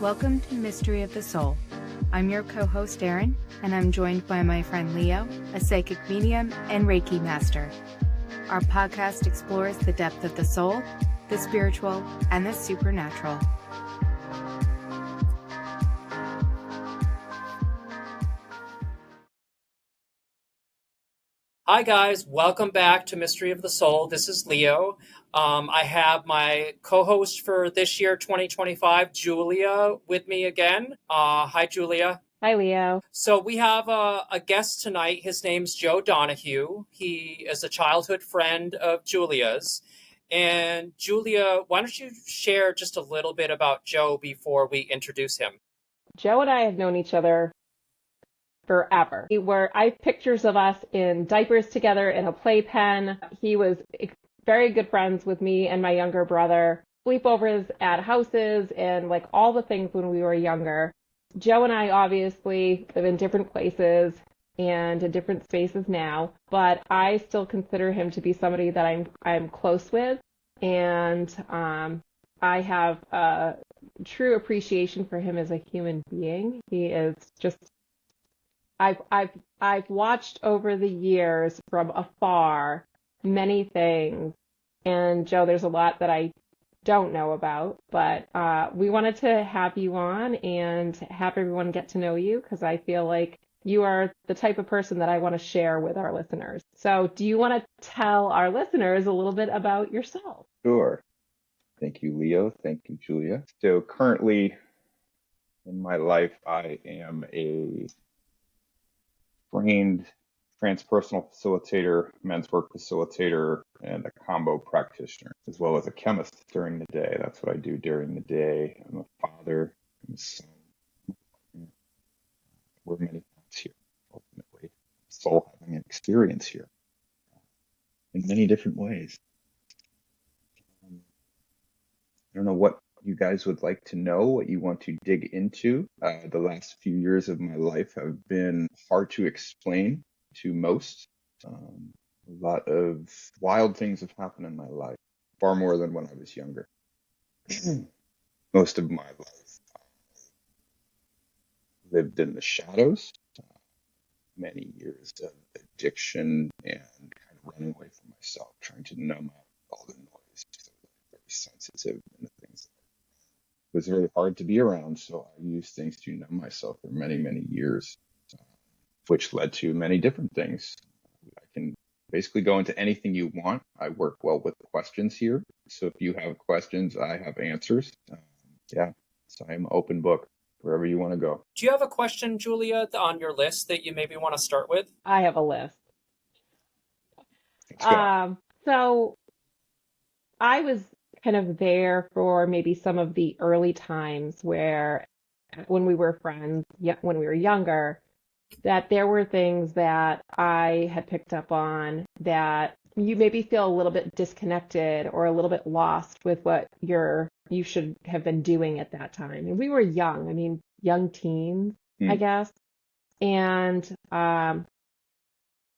Welcome to Mystery of the Soul. I'm your co-host Erin, and I'm joined by my friend Leo, a psychic medium and Reiki master. Our podcast explores the depth of the soul, the spiritual, and the supernatural. Hi guys, welcome back to Mystery of the Soul. This is Leo. I have my co-host for this year, 2025, Julia, with me again. Hi, Julia. Hi, Leo. So we have a guest tonight. His name's Joe Donahue. He is a childhood friend of Julia's. And Julia, why don't you share just a little bit about Joe before we introduce him? Joe and I have known each other forever. I have pictures of us in diapers together in a playpen. He was very good friends with me and my younger brother. Sleepovers at houses and like all the things when we were younger. Joe and I obviously live in different places and in different spaces now, but I still consider him to be somebody that I'm close with, and I have a true appreciation for him as a human being. He is just I've watched over the years from afar many things, and Joe, there's a lot that I don't know about, but we wanted to have you on and have everyone get to know you because I feel like you are the type of person that I want to share with our listeners. So do you want to tell our listeners a little bit about yourself? Sure. Thank you, Leo. Thank you, Julia. So currently in my life, I am a trained transpersonal facilitator, men's work facilitator, and a Kambo practitioner, as well as a chemist during the day. That's what I do during the day. I'm a father, I'm a son. We're many things here, ultimately. Soul having an experience here in many different ways. I don't know what you guys would like to know, what you want to dig into. The last few years of my life have been hard to explain to most. A lot of wild things have happened in my life, far more than when I was younger. Most of my life I lived in the shadows, many years of addiction and kind of running away from myself, trying to numb out all the noise. So I was very sensitive in the things. It was very hard to be around, so I used things to numb myself for many, many years, which led to many different things. I can basically go into anything you want. I work well with questions here. So if you have questions, I have answers. So I'm open book wherever you want to go. Do you have a question, Julia, on your list that you maybe want to start with? I have a list. Let's go. So I was kind of there for maybe some of the early times where when we were friends, when we were younger, that there were things that I had picked up on that you maybe feel a little bit disconnected or a little bit lost with what you should have been doing at that time. And we were young, I mean, young teens, I guess. And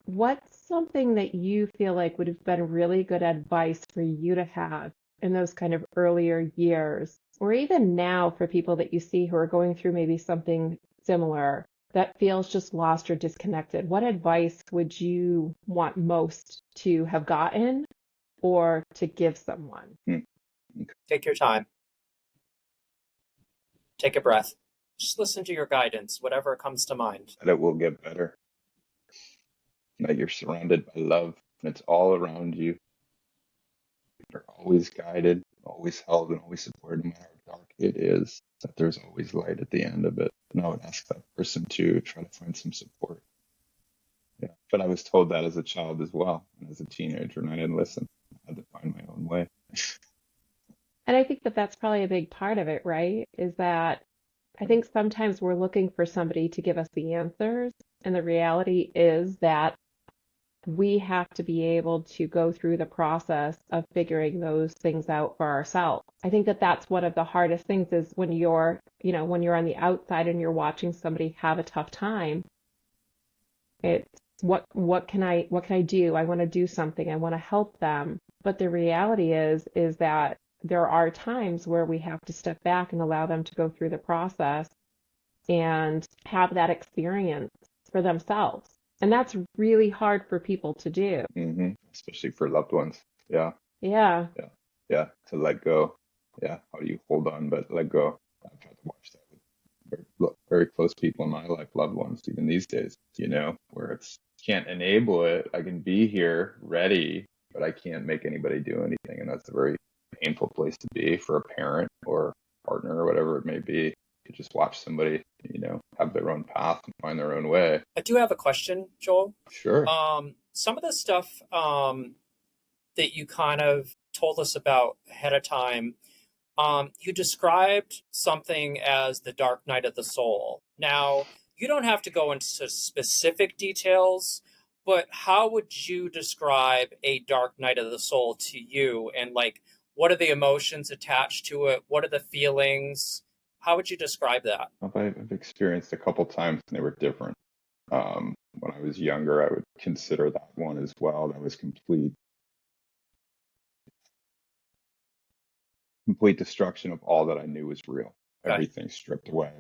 what's something that you feel like would have been really good advice for you to have in those kind of earlier years, or even now for people that you see who are going through maybe something similar that feels just lost or disconnected? What advice would you want most to have gotten or to give someone? Take your time. Take a breath. Just listen to your guidance, whatever comes to mind. That it will get better. That you're surrounded by love, and it's all around you. You're always guided, always held, and always supported, no matter how dark it is, that there's always light at the end of it. And I would ask that person to try to find some support. Yeah, but I was told that as a child as well, and as a teenager, and I didn't listen. I had to find my own way. And I think that that's probably a big part of it, right? Is that I think sometimes we're looking for somebody to give us the answers, and the reality is that we have to be able to go through the process of figuring those things out for ourselves. I think that that's one of the hardest things is when you're on the outside and you're watching somebody have a tough time. It's what can I do? I want to do something. I want to help them. But the reality is that there are times where we have to step back and allow them to go through the process and have that experience for themselves. And that's really hard for people to do. Especially for loved ones. Yeah. Yeah. Yeah. Yeah. To let go. Yeah. How do you hold on but let go? I've tried to watch that with very close people in my life, loved ones, even these days, where it's can't enable it. I can be here ready, but I can't make anybody do anything. And that's a very painful place to be for a parent or partner or whatever it may be. To just watch somebody, have their own path and find their own way. I do have a question, Joel. Sure. Some of the stuff that you kind of told us about ahead of time, you described something as the dark night of the soul. Now, you don't have to go into specific details, but how would you describe a dark night of the soul to you? And like, what are the emotions attached to it? What are the feelings? How would you describe that? I've experienced a couple times and they were different. When I was younger, I would consider that one as well. That was complete destruction of all that I knew was real. Okay. Everything stripped away.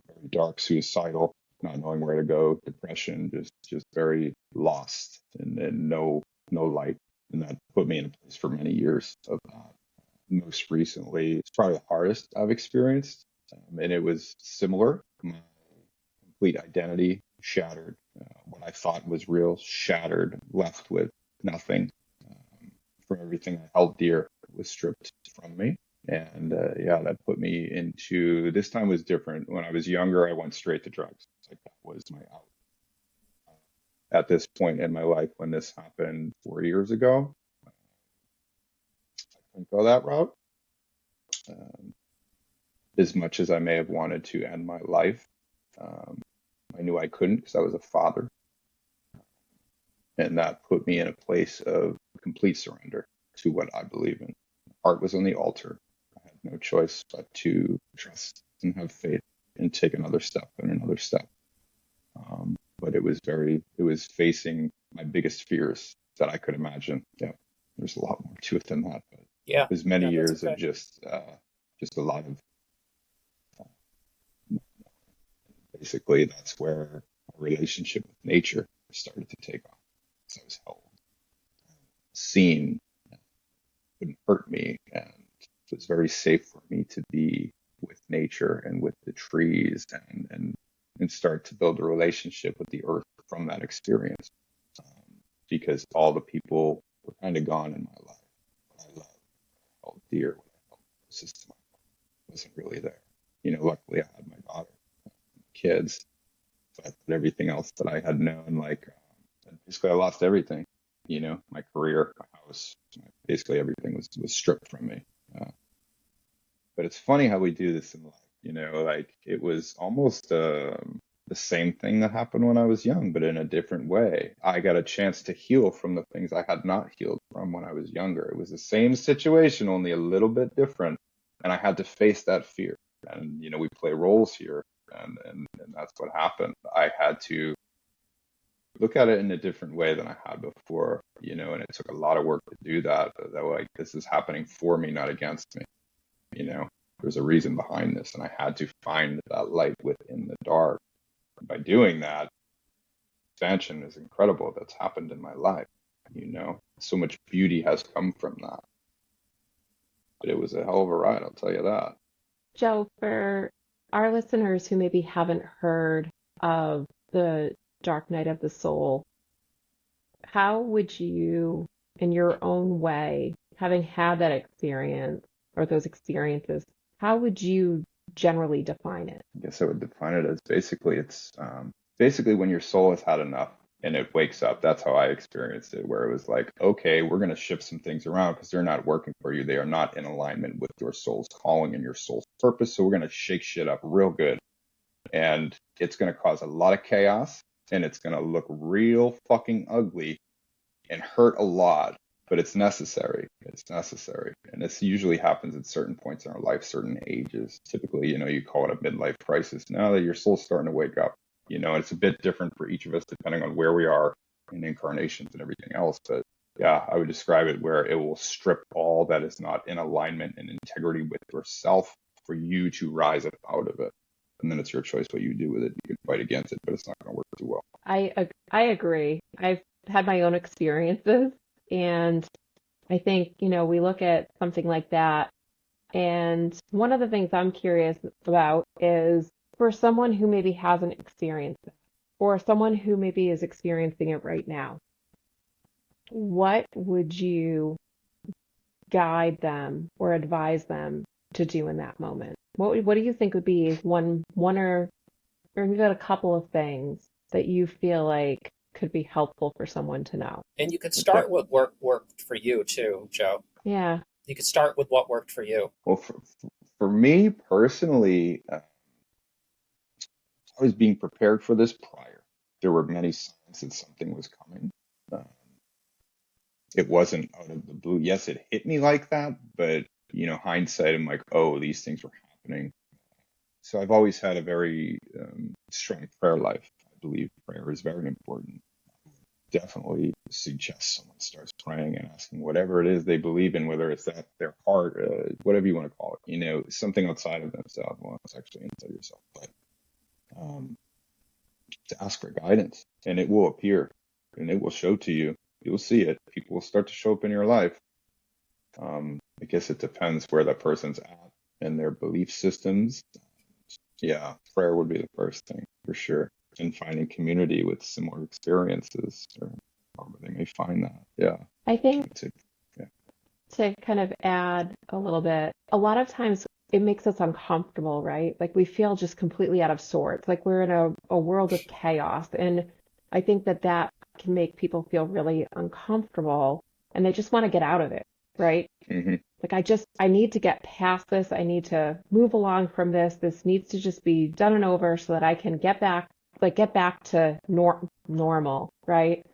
Very dark, suicidal, not knowing where to go, depression, just very lost and no light. And that put me in a place for many years of that. Most recently, it's probably the hardest I've experienced. And it was similar. My complete identity shattered. What I thought was real shattered, left with nothing. From everything I held dear was stripped from me. And that put me into, this time was different. When I was younger, I went straight to drugs. It's like that was my out. At this point in my life, when this happened 4 years ago, I couldn't go that route. As much as I may have wanted to end my life, I knew I couldn't because I was a father. And that put me in a place of complete surrender to what I believe in. Heart was on the altar. I had no choice but to trust and have faith and take another step and another step. But it was facing my biggest fears that I could imagine. Yeah, there's a lot more to it than that. But yeah, it was many years okay. of just a lot of, basically that's where my relationship with nature started to take off. So I was held, seen, couldn't hurt me, and it was very safe for me to be with nature and with the trees and start to build a relationship with the earth from that experience. Because all the people were kind of gone in my life. What I loved, what I held dear, what I held closest to my heart wasn't really there. Luckily I had my daughter, kids, but everything else that I had known, basically I lost everything. My career, my house, basically everything was stripped from me. But it's funny how we do this in life. It was almost the same thing that happened when I was young, but in a different way. I got a chance to heal from the things I had not healed from when I was younger. It was the same situation, only a little bit different. And I had to face that fear. And, we play roles here. And that's what happened. I had to look at it in a different way than I had before, and it took a lot of work to do that. That this is happening for me, not against me. There's a reason behind this, and I had to find that light within the dark. And by doing that, expansion is incredible that's happened in my life. So much beauty has come from that. But it was a hell of a ride, I'll tell you that. Joe, for our listeners who maybe haven't heard of the Dark Night of the Soul, how would you, in your own way, having had that experience or those experiences, how would you generally define it? I guess I would define it as it's basically when your soul has had enough and it wakes up. That's how I experienced it, where it was like, okay, we're going to shift some things around because they're not working for you. They are not in alignment with your soul's calling and your soul's purpose. So we're going to shake shit up real good. And it's going to cause a lot of chaos and it's going to look real fucking ugly and hurt a lot. But it's necessary. It's necessary. And this usually happens at certain points in our life, certain ages. Typically, you call it a midlife crisis. Now that your soul's starting to wake up, and it's a bit different for each of us depending on where we are in incarnations and everything else. But Yeah, I would describe it where it will strip all that is not in alignment and integrity with yourself for you to rise up out of it. And then it's your choice what you do with it. You can fight against it, but it's not going to work too well. I agree. I've had my own experiences, and I think, we look at something like that, and one of the things I'm curious about is for someone who maybe hasn't experienced it, or someone who maybe is experiencing it right now, what would you guide them or advise them to do in that moment? What do you think would be one or maybe a couple of things that you feel like could be helpful for someone to know? And you could start with what worked for you too, Joe. Yeah. You could start with what worked for you. Well, for me personally, I was being prepared for this prior. There were many signs that something was coming. Uh, it wasn't out of the blue. Yes, it hit me like that, but hindsight, I'm like, oh, these things were happening. So I've always had a very strong prayer life. I believe prayer is very important. Definitely suggest someone starts praying and asking whatever it is they believe in, whether it's that their heart, whatever you want to call it, something outside of themselves. Well, it's actually inside yourself, but to ask for guidance, and it will appear, and it will show to you. You'll see it. People will start to show up in your life. I guess it depends where that person's at and their belief systems. Yeah, prayer would be the first thing for sure. And finding community with similar experiences, or however they may find that. Yeah. I think Yeah. to kind of add a little bit, a lot of times it makes us uncomfortable, right? Like we feel just completely out of sorts, like we're in a world of chaos. And I think that can make people feel really uncomfortable and they just want to get out of it, right? Mm-hmm. Like I need to get past this. I need to move along from this. This needs to just be done and over so that I can get back to normal, right?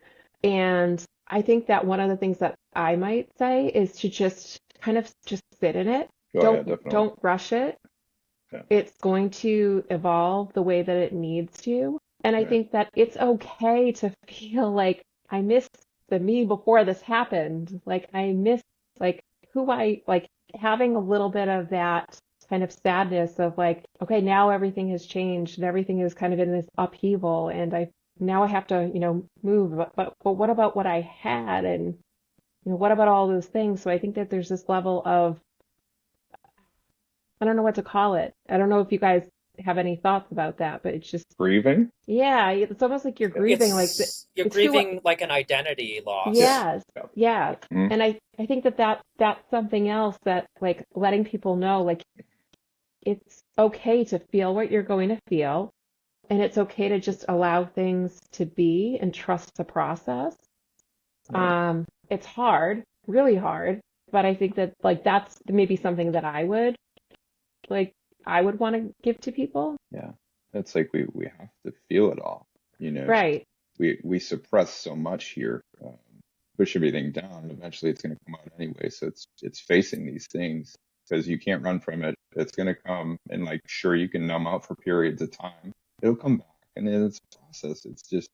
And I think that one of the things that I might say is to just kind of just sit in it. Don't rush it. Yeah. It's going to evolve the way that it needs to. And I think that it's okay to feel like I miss the me before this happened. Like I miss like who I like having a little bit of that kind of sadness of like, okay, now everything has changed and everything is kind of in this upheaval and now I have to, move. But what about what I had and what about all those things? So I think that there's this level of I don't know what to call it. I don't know if you guys have any thoughts about that, but it's just Grieving? yeah, it's almost like you're grieving you're grieving like an identity loss. Yes. Yes. Mm-hmm. And I think that's something else that like letting people know like it's okay to feel what you're going to feel and it's okay to just allow things to be and trust the process. It's hard, really hard, but I think that like that's maybe something that I would want to give to people. Yeah. It's like we have to feel it all, Right. We suppress so much here, push everything down, and eventually it's going to come out anyway. So it's facing these things because you can't run from it. It's going to come, and like sure you can numb out for periods of time. It'll come back, and then it's a process. It's just,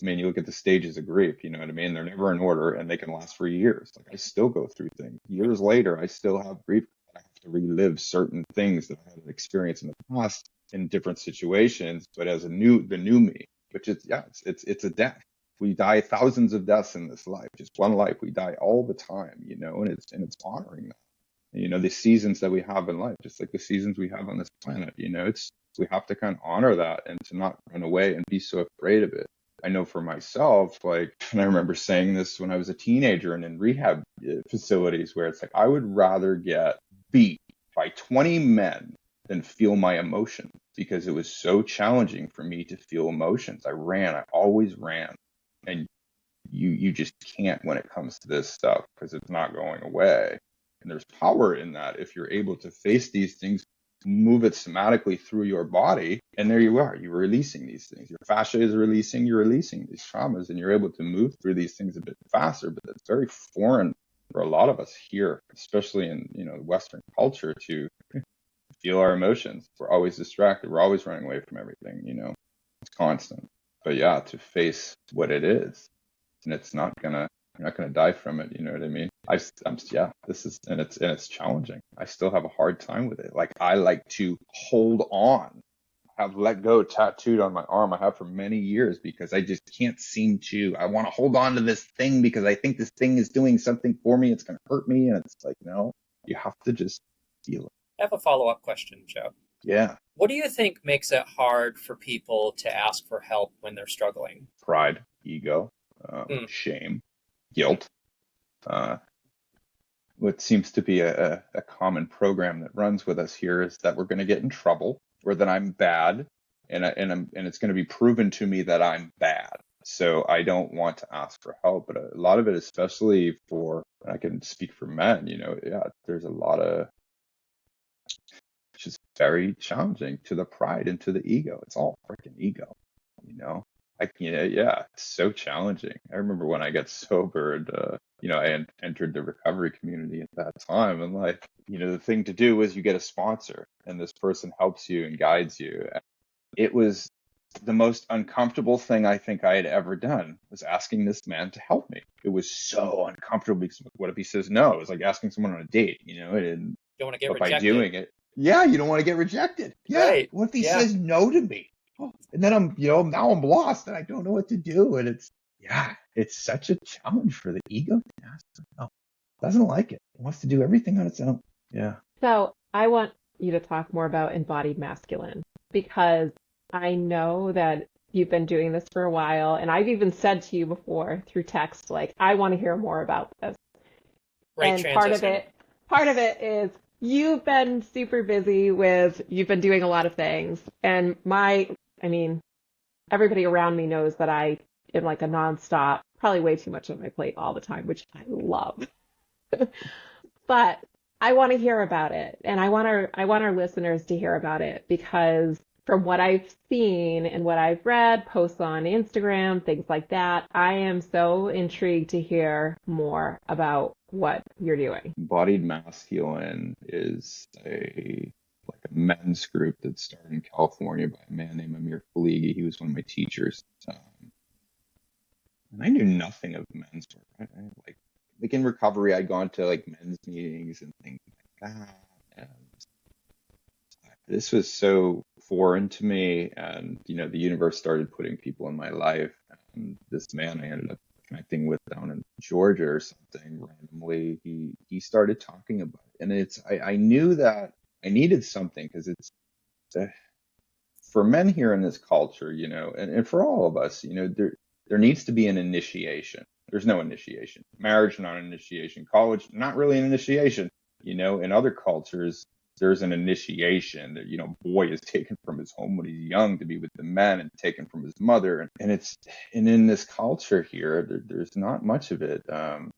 I mean, you look at the stages of grief. You know what I mean? They're never in order, and they can last for years. Like I still go through things years later. I still have grief. I have to relive certain things that I had experienced in the past in different situations, but as the new me, which is, it's a death. We die thousands of deaths in this life, just one life. We die all the time, and it's honoring that. The seasons that we have in life, just like the seasons we have on this planet, we have to kind of honor that and to not run away and be so afraid of it. I know for myself, like, and I remember saying this when I was a teenager and in rehab facilities where it's like, I would rather get beat by 20 men than feel my emotions because it was so challenging for me to feel emotions. I always ran. And you just can't when it comes to this stuff because it's not going away. And there's power in that if you're able to face these things, move it somatically through your body, and there you are. You're releasing these things. Your fascia is releasing. You're releasing these traumas, and you're able to move through these things a bit faster. But that's very foreign for a lot of us here, especially in Western culture, to feel our emotions. We're always distracted. We're always running away from everything. It's constant. But yeah, to face what it is, and it's not gonna You're not going to die from it. You know what I mean? It's challenging. I still have a hard time with it. Like, I like to hold on. I have let go tattooed on my arm. I have for many years because I just can't seem to. I want to hold on to this thing because I think this thing is doing something for me. It's going to hurt me. And it's like, no, you have to just feel it. I have a follow-up question, Joe. Yeah. What do you think makes it hard for people to ask for help when they're struggling? Pride, ego, shame, guilt. What seems to be a common program that runs with us here is that we're going to get in trouble, or that I'm bad, and it's going to be proven to me that I'm bad. So I don't want to ask for help. But a lot of it, especially for, I can speak for men, there's a lot of, which is very challenging to the pride and to the ego. It's all freaking ego, it's so challenging. I remember when I got sober and, I entered the recovery community at that time. And the thing to do is you get a sponsor and this person helps you and guides you. It was the most uncomfortable thing I think I had ever done, was asking this man to help me. It was so uncomfortable because what if he says no? It was like asking someone on a date, and you don't want to get rejected. By doing it, you don't want to get rejected. Yeah. Right. What if he says no to me? And then now I'm lost and I don't know what to do. And it's such a challenge for the ego to ask for help. It doesn't like it. It wants to do everything on its own. Yeah. So I want you to talk more about embodied masculine, because I know that you've been doing this for a while, and I've even said to you before through text, like, I want to hear more about this. Great and transition. part of it is you've been super busy you've been doing a lot of things, and everybody around me knows that I am like a nonstop, probably way too much on my plate all the time, which I love. But I want to hear about it, and I want our listeners to hear about it, because from what I've seen and what I've read, posts on Instagram, things like that, I am so intrigued to hear more about what you're doing. Embodied Masculine is a men's group that started in California by a man named Amir Khaligi. He was one of my teachers. And I knew nothing of men's work. Like in recovery, I'd gone to men's meetings and things like that. And this was so foreign to me. And, the universe started putting people in my life. And this man I ended up connecting with down in Georgia or something randomly, he started talking about it. And I knew that I needed something, because it's for men here in this culture, and for all of us, there needs to be an initiation. There's no initiation. Marriage, not an initiation. College, not really an initiation. In other cultures, there's an initiation. That, boy is taken from his home when he's young to be with the men, and taken from his mother. And in this culture here, there's not much of it, of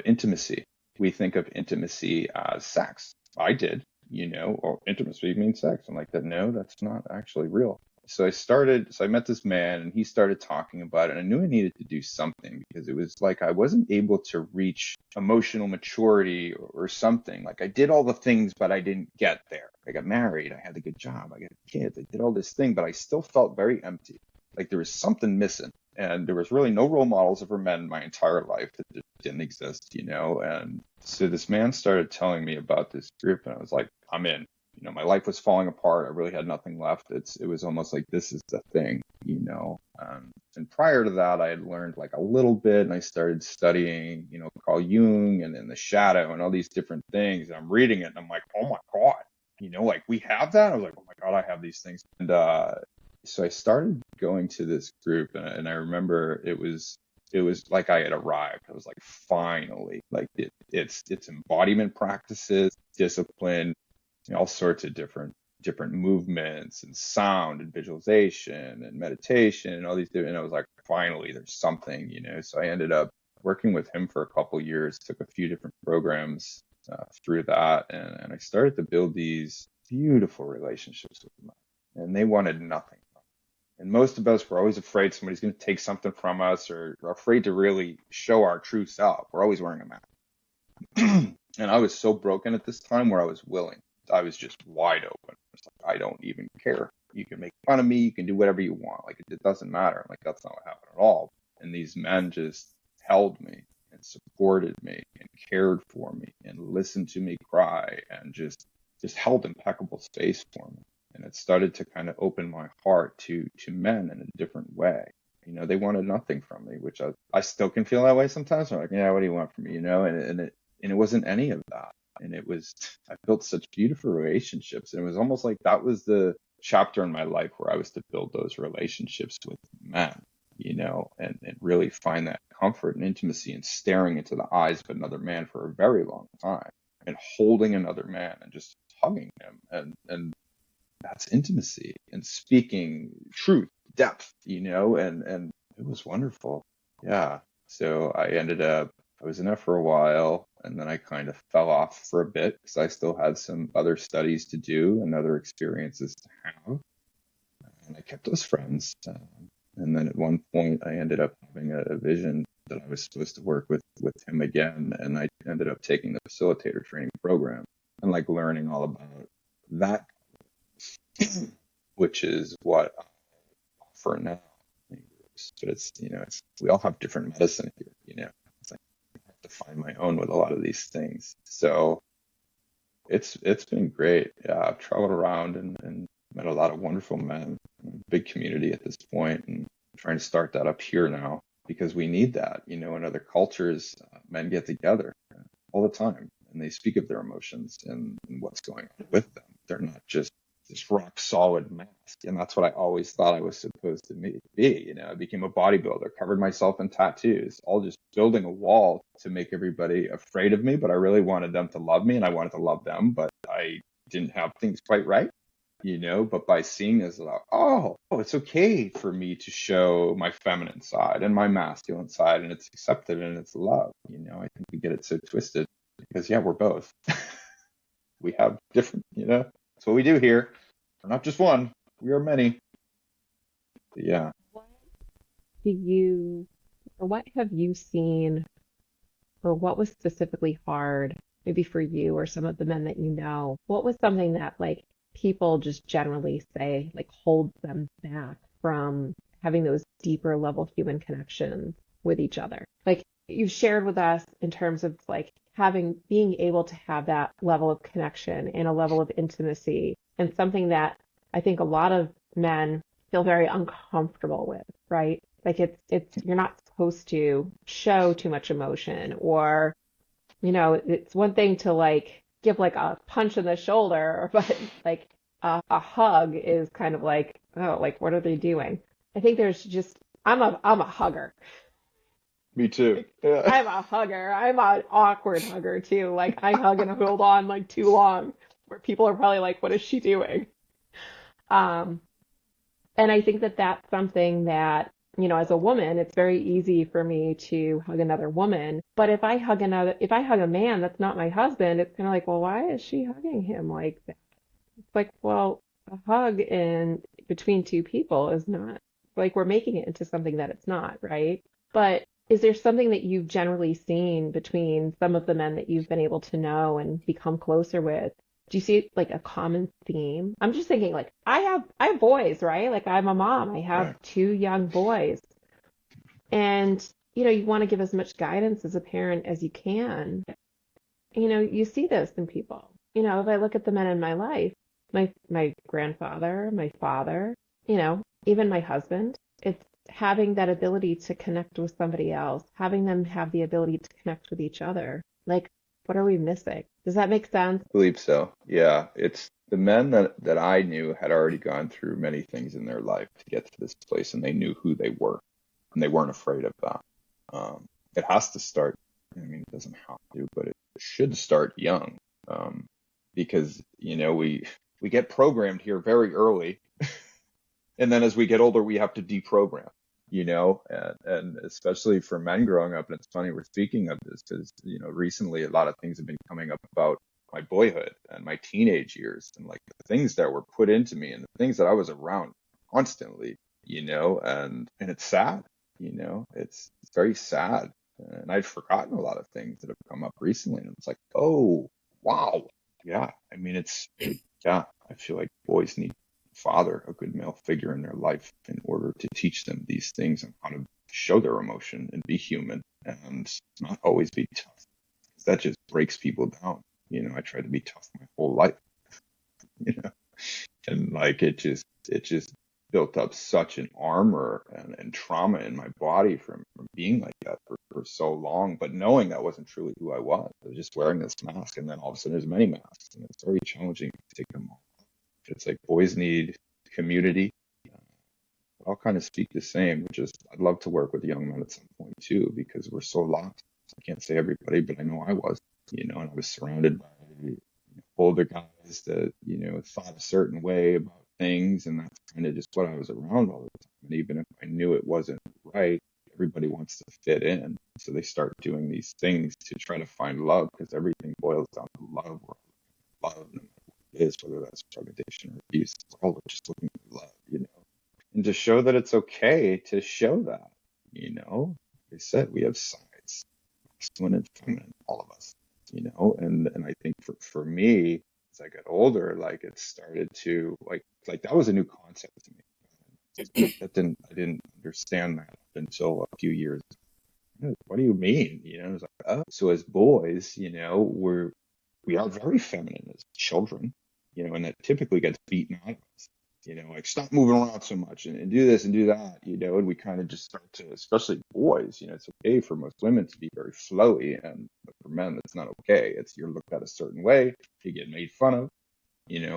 intimacy. We think of intimacy as sex. I did, or intimacy means sex. I'm like, no, that's not actually real. So I met this man, and he started talking about it, and I knew I needed to do something, because it was like I wasn't able to reach emotional maturity or something. Like, I did all the things, but I didn't get there. I got married, I had a good job, I got kids, I did all this thing, but I still felt very empty. Like there was something missing. And there was really no role models for men in my entire life that just didn't exist, And so this man started telling me about this group, and I was like, I'm in. My life was falling apart. I really had nothing left. It was almost like, this is the thing, And prior to that, I had learned a little bit, and I started studying, Carl Jung and then the shadow and all these different things. And I'm reading it, and I'm like, oh my God, we have that. I was like, oh my God, I have these things. And so I started going to this group, and I remember it was like I had arrived. I was like, finally, it's embodiment practices, discipline, all sorts of different movements and sound and visualization and meditation and all these different, and I was like, finally, there's something, So I ended up working with him for a couple years, took a few different programs through that, and I started to build these beautiful relationships with them, and they wanted nothing. And most of us were always afraid somebody's going to take something from us, or afraid to really show our true self. We're always wearing a mask. And I was so broken at this time where I was willing. I was just wide open. It's like, I don't even care. You can make fun of me. You can do whatever you want. It doesn't matter. I'm like, that's not what happened at all. And these men just, held me and supported me and cared for me and listened to me cry and just held impeccable space for me. And it started to kind of open my heart to men in a different way. You know, they wanted nothing from me, which I still can feel that way sometimes. I'm like, yeah, what do you want from me? You know, and it wasn't any of that. And I built such beautiful relationships. And it was almost like that was the chapter in my life where I was to build those relationships with men, you know, and really find that comfort and intimacy in staring into the eyes of another man for a very long time and holding another man and just hugging him. And that's intimacy and speaking truth, depth, you know, and it was wonderful. Yeah. So I was in there for a while, and then I kind of fell off for a bit because I still had some other studies to do and other experiences to have. And I kept those friends. And then at one point, I ended up having a vision that I was supposed to work with him again. And I ended up taking the facilitator training program and like learning all about that, which is what I offer now. But it's, you know, we all have different medicine here, you know. It's like I have to find my own with a lot of these things. So it's been great. Yeah, I've traveled around and met a lot of wonderful men, big community at this point, and I'm trying to start that up here now because we need that. You know, in other cultures, men get together all the time and they speak of their emotions and what's going on with them. They're not just this rock solid mask. And that's what I always thought I was supposed to be. You know, I became a bodybuilder, covered myself in tattoos, all just building a wall to make everybody afraid of me. But I really wanted them to love me and I wanted to love them, but I didn't have things quite right, you know. But by seeing this, like, oh, it's okay for me to show my feminine side and my masculine side, and it's accepted and it's love. You know, I think we get it so twisted because, yeah, we're both. We have different, you know, that's what we do here. We're not just one, we are many. But yeah. What have you seen, or what was specifically hard, maybe for you or some of the men that you know? What was something that like people just generally say like holds them back from having those deeper level human connections with each other? Like you've shared with us in terms of like being able to have that level of connection and a level of intimacy, and something that I think a lot of men feel very uncomfortable with, right? Like it's you're not supposed to show too much emotion, or you know, it's one thing to like give like a punch in the shoulder, but like a hug is kind of like, oh, like what are they doing? I think there's just I'm a hugger. Me too. Yeah. I'm a hugger. I'm an awkward hugger too. Like I hug and hold on like too long, where people are probably like, what is she doing? Um, and I think that that's something that, you know, as a woman, it's very easy for me to hug another woman. But if I hug a man that's not my husband, it's kind of like, well, why is she hugging him like that? It's like, well, a hug in between two people is not like we're making it into something that it's not, right? But is there something that you've generally seen between some of the men that you've been able to know and become closer with? Do you see like a common theme? I'm just thinking like I have boys, right? Like I'm a mom. I have Right. two young boys. And you know, you want to give as much guidance as a parent as you can. You know, you see this in people. You know, if I look at the men in my life, my grandfather, my father, you know, even my husband, it's having that ability to connect with somebody else, having them have the ability to connect with each other. Like, what are we missing? Does that make sense? I believe so. Yeah. It's the men that I knew had already gone through many things in their life to get to this place, and they knew who they were and they weren't afraid of that. It has to start. I mean, it doesn't have to, but it should start young. Because, you know, we get programmed here very early. And then as we get older, we have to deprogram, you know, and especially for men growing up. And it's funny we're speaking of this because, you know, recently a lot of things have been coming up about my boyhood and my teenage years and like the things that were put into me and the things that I was around constantly, you know, and it's sad, you know, it's very sad. And I'd forgotten a lot of things that have come up recently. And it's like, oh, wow. Yeah. I mean, yeah, I feel like boys need father, a good male figure in their life in order to teach them these things and how to show their emotion and be human and not always be tough. That just breaks people down. I tried to be tough my whole life, you know, and like it just built up such an armor and trauma in my body from being like that for so long, but knowing that wasn't truly who I was. I was just wearing this mask, and then all of a sudden there's many masks, and it's very challenging to take them off. It's like boys need community. All kind of speak the same, which is I'd love to work with young men at some point too, because we're so lost. I can't say everybody, but I know I was, and I was surrounded by older guys that, thought a certain way about things, and that's kind of just what I was around all the time. And even if I knew it wasn't right, everybody wants to fit in. So they start doing these things to try to find love, because everything boils down to love. We're all looking for love, no matter what it is, whether that's drug addiction or abuse. We're all just looking for love, and to show that it's okay to show that, like I said, we have sides, masculine and feminine, all of us, and I think for me, as I got older, like it started to like that was a new concept to me. I didn't understand that until a few years ago. What do you mean? It was like, oh. So as boys, we are very feminine as children, and that typically gets beaten out of us. Like stop moving around so much and do this and do that, and we kind of just start to, especially boys, it's okay for most women to be very flowy, but for men, that's not okay. You're looked at a certain way, you get made fun of,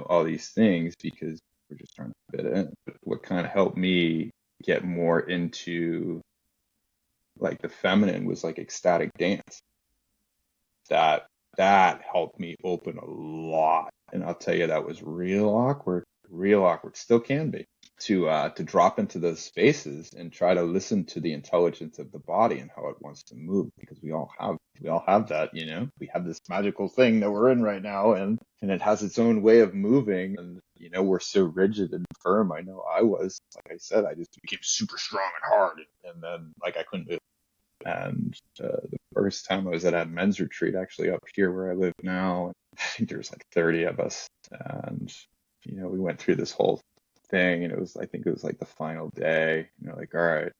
all these things because we're just trying to fit in. But what kind of helped me get more into like the feminine was like ecstatic dance. That helped me open a lot. And I'll tell you, that was real awkward, still can be, to drop into those spaces and try to listen to the intelligence of the body and how it wants to move, because we all have that, we have this magical thing that we're in right now, and it has its own way of moving, and we're so rigid and firm. I know I was, like I said, I just became super strong and hard, and then like I couldn't move. And the first time I was at a men's retreat, actually up here where I live now, I think there's like 30 of us, and we went through this whole thing, and I think it was like the final day, like, all right,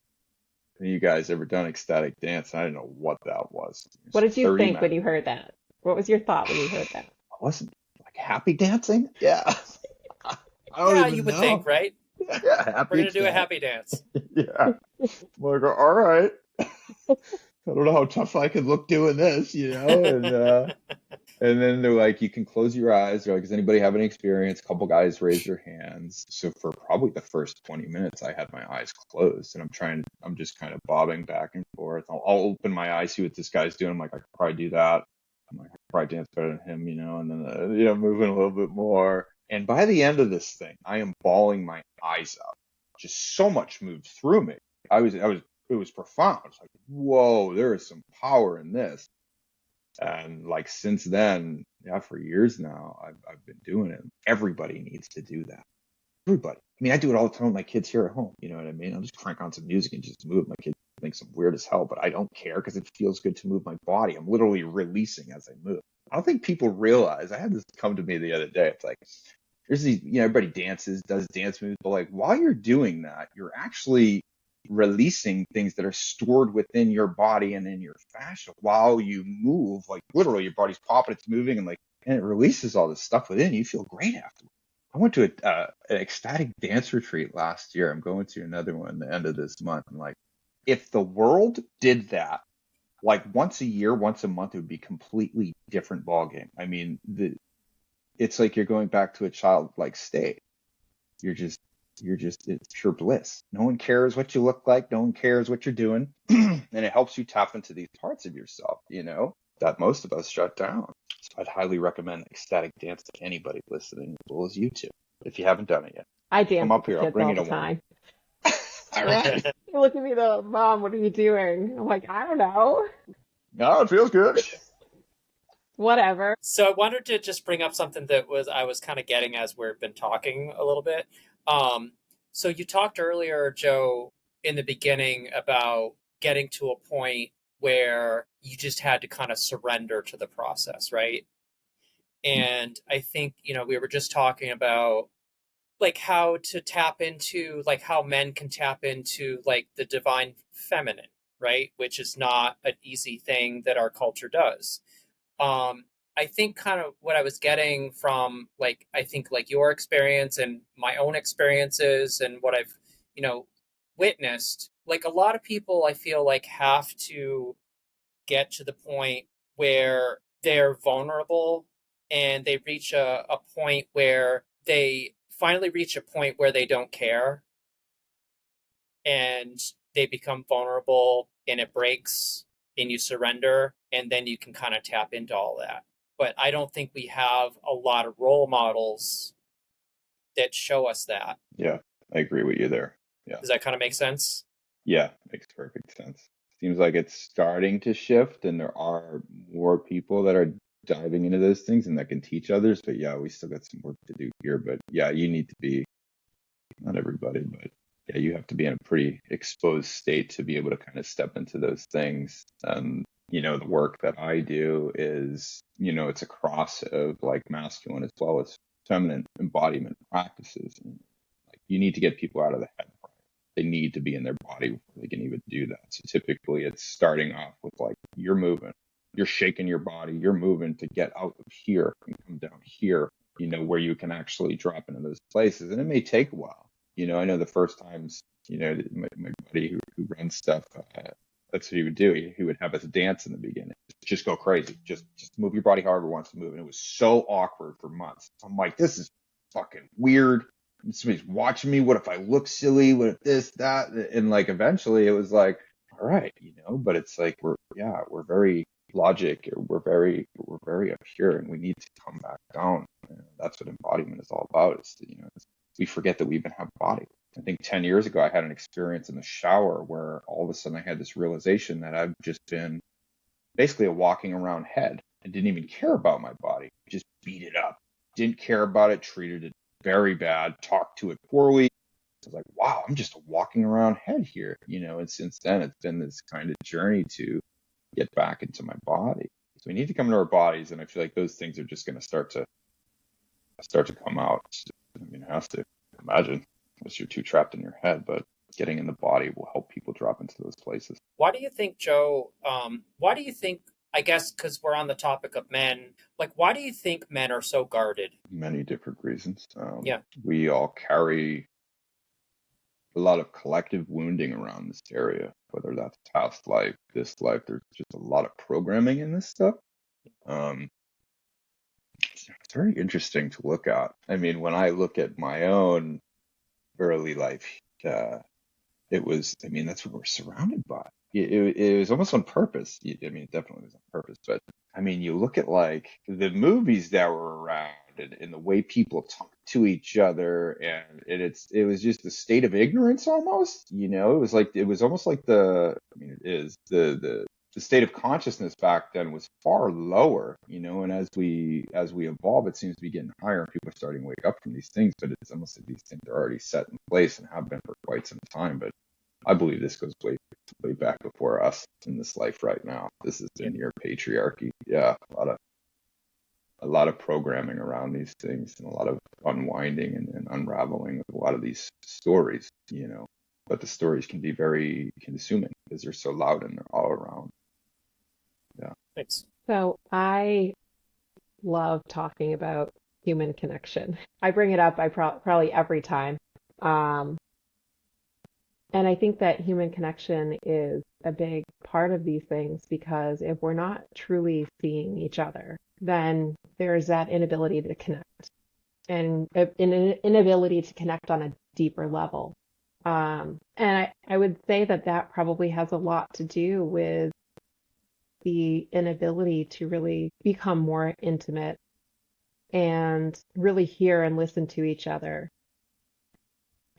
have you guys ever done ecstatic dance? And I didn't know what that was. What did you think when you heard that? What was your thought when you heard that? I wasn't like happy dancing. Yeah. I don't Yeah, even you would know. think, right? Yeah, happy. We're gonna do a happy dance. Yeah. I'm like, all right. I don't know how tough I could look doing this, and then they're like, you can close your eyes. They're like, does anybody have any experience? A couple guys raised their hands. So for probably the first 20 minutes, I had my eyes closed, and I'm just kind of bobbing back and forth. I'll open my eyes, see what this guy's doing. I'm like, I could probably do that. I'm like, I could probably dance better than him, and then, moving a little bit more. And by the end of this thing, I am bawling my eyes out. Just so much moved through me. It was profound. It's like, whoa, there is some power in this. And like since then, for years now, I've been doing it. Everybody needs to do that. Everybody. I mean, I do it all the time with my kids here at home. You know what I mean? I'll just crank on some music and just move. My kids think I'm weird as hell, but I don't care because it feels good to move my body. I'm literally releasing as I move. I don't think people realize. I had this come to me the other day. It's like, there's these, everybody dances, does dance moves, but like while you're doing that, you're actually releasing things that are stored within your body and in your fascia while you move. Like literally your body's popping, it's moving, and it releases all this stuff within. You feel great afterwards. I went to an ecstatic dance retreat last year. I'm going to another one the end of this month. And like, if the world did that like once a year, once a month, it would be a completely different ballgame. I mean, it's like you're going back to a childlike state. It's pure bliss. No one cares what you look like. No one cares what you're doing. And it helps you tap into these parts of yourself, that most of us shut down. So I'd highly recommend ecstatic dance to anybody listening, as well as you two, if you haven't done it yet. I dance Come up here. I'll bring all you the to time. All right. They look at me though, Mom, what are you doing? I'm like, I don't know. No, it feels good. Whatever. So I wanted to just bring up something that I was kind of getting as we've been talking a little bit. So you talked earlier, Joe, in the beginning about getting to a point where you just had to kind of surrender to the process, right? And I think, we were just talking about like how to tap into, like how men can tap into like the divine feminine, right? Which is not an easy thing that our culture does. I think kind of what I was getting from like, I think like your experience and my own experiences and what I've, you know, witnessed, like a lot of people I feel like have to get to the point where they're vulnerable and they reach a point where they finally reach a point where they don't care and they become vulnerable and it breaks and you surrender and then you can kind of tap into all that. But I don't think we have a lot of role models that show us that. Yeah, I agree with you there. Yeah. Does that kind of make sense? Yeah, makes perfect sense. Seems like it's starting to shift, and there are more people that are diving into those things and that can teach others. But yeah, we still got some work to do here. But yeah, you need to be, not everybody, but yeah, you have to be in a pretty exposed state to be able to kind of step into those things. The work that I do is, it's a cross of like masculine as well as feminine embodiment practices. And like you need to get people out of the head. They need to be in their body before they can even do that. So typically it's starting off with like, you're moving, you're shaking your body, you're moving to get out of here and come down here, where you can actually drop into those places. And it may take a while. I know the first times, my buddy who runs stuff, that's what he would do. He would have us dance in the beginning. Just go crazy. Just move your body however it wants to move. And it was so awkward for months. I'm like, this is fucking weird. Somebody's watching me. What if I look silly? What if this, that? And like eventually it was like, all right, but it's like we're very logic. We're very up here and we need to come back down. And that's what embodiment is all about. Is we forget that we even have a body. I think 10 years ago, I had an experience in the shower where all of a sudden I had this realization that I've just been basically a walking around head. I didn't even care about my body. Just beat it up. Didn't care about it. Treated it very bad. Talked to it poorly. I was like, wow, I'm just a walking around head here. And since then, it's been this kind of journey to get back into my body. So we need to come into our bodies. And I feel like those things are just going to start to come out. It has to, imagine. Unless you're too trapped in your head, but getting in the body will help people drop into those places. Why do you think, Joe, I guess because we're on the topic of men, like why do you think men are so guarded? Many different reasons. Yeah. We all carry a lot of collective wounding around this area, whether that's past life, this life, there's just a lot of programming in this stuff. It's very interesting to look at. I mean, when I look at my own early life, that's what we're surrounded by. It was almost on purpose. It definitely was on purpose. But you look at like the movies that were around and the way people talk to each other, and it was just a state of ignorance almost. It was almost like the state of consciousness back then was far lower, and as we evolve, it seems to be getting higher and people are starting to wake up from these things, but it's almost like these things are already set in place and have been for quite some time. But I believe this goes way back before us in this life right now. This is the near patriarchy. Yeah, a lot of programming around these things and a lot of unwinding and unraveling of a lot of these stories, but the stories can be very consuming because they're so loud and they're all around. Yeah. Thanks. So I love talking about human connection. I bring it up probably every time. And I think that human connection is a big part of these things because if we're not truly seeing each other, then there's that inability to connect and an inability to connect on a deeper level. And I would say that probably has a lot to do with the inability to really become more intimate and really hear and listen to each other.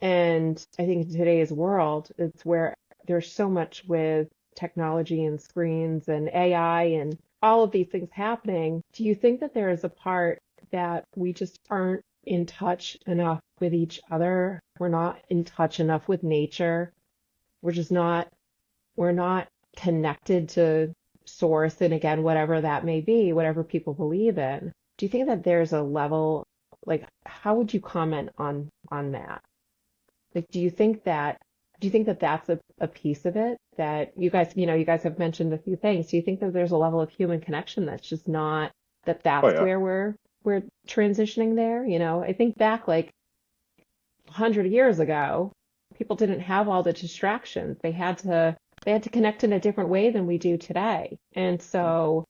And I think in today's world, it's where there's so much with technology and screens and AI and all of these things happening. Do you think that there is a part that we just aren't in touch enough with each other? We're not in touch enough with nature. We're not connected to source. And again, whatever that may be, whatever people believe in. Do you think that there's a level, like, how would you comment on that? Like, do you think that Do you think that that's a piece of it that you guys have mentioned a few things. Do you think that there's a level of human connection that's just not Oh that's yeah. where we're transitioning there? I think back like 100 years ago, people didn't have all the distractions. They had to connect in a different way than we do today. And so,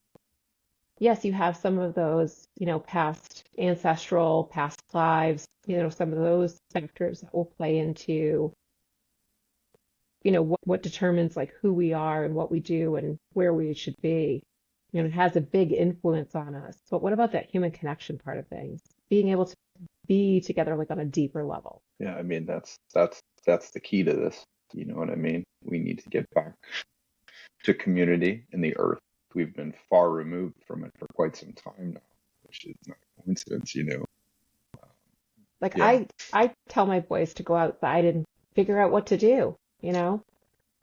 yes, you have some of those, past ancestral, past lives, some of those factors that will play into what determines like who we are and what we do and where we should be. It has a big influence on us. But what about that human connection part of things? Being able to be together like on a deeper level. Yeah, I mean that's the key to this. You know what I mean? We need to get back to community in the earth. We've been far removed from it for quite some time now, which is not a coincidence. Like Yeah, I tell my boys to go outside and figure out what to do, you know?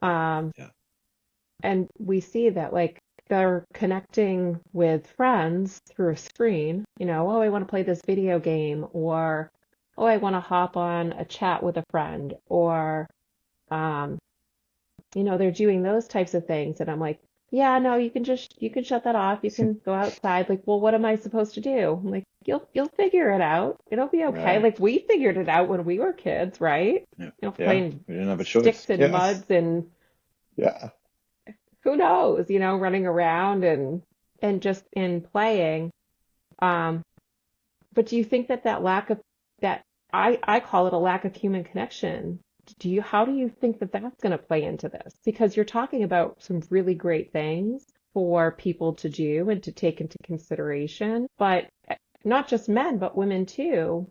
Um, yeah, and we see that like they're connecting with friends through a screen, oh, I want to play this video game, or oh, I want to hop on a chat with a friend, or um, they're doing those types of things. And I'm like, yeah, no, you can shut that off. You can go outside. Like, well, what am I supposed to do? I'm like, you'll figure it out. It'll be okay. right. Like we figured it out when we were kids, right? Yeah, yeah. Playing We didn't have a choice. sticks and Yeah, muds and yeah. who knows, running around and just in playing. Um, but do you think that that lack of that I call it a lack of human connection? How do you think that that's going to play into this? Because you're talking about some really great things for people to do and to take into consideration, but not just men, but women too.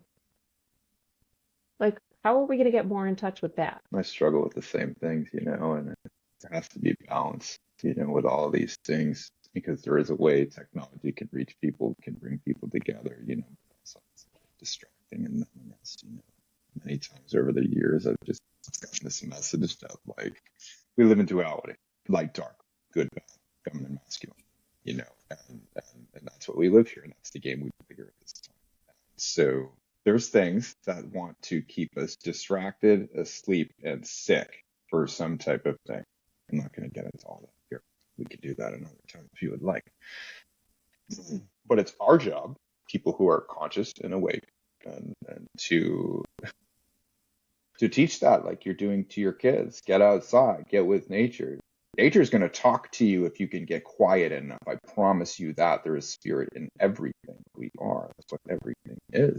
Like, how are we going to get more in touch with that? I struggle with the same things, and there has to be balance, with all of these things because there is a way technology can reach people, can bring people together, but also it's distracting and numbness. Many times over the years, I've just gotten this message that like we live in duality, light, dark, good, bad, feminine, masculine, and that's what we live here, and that's the game we play here at this time. So there's things that want to keep us distracted, asleep, and sick for some type of thing. I'm not going to get into all that here. We could do that another time if you would like. But it's our job, people who are conscious and awake, and to teach that like you're doing to your kids. Get outside, get with nature. Nature is going to talk to you if you can get quiet enough. I promise you that there is spirit in everything we are. That's what everything is.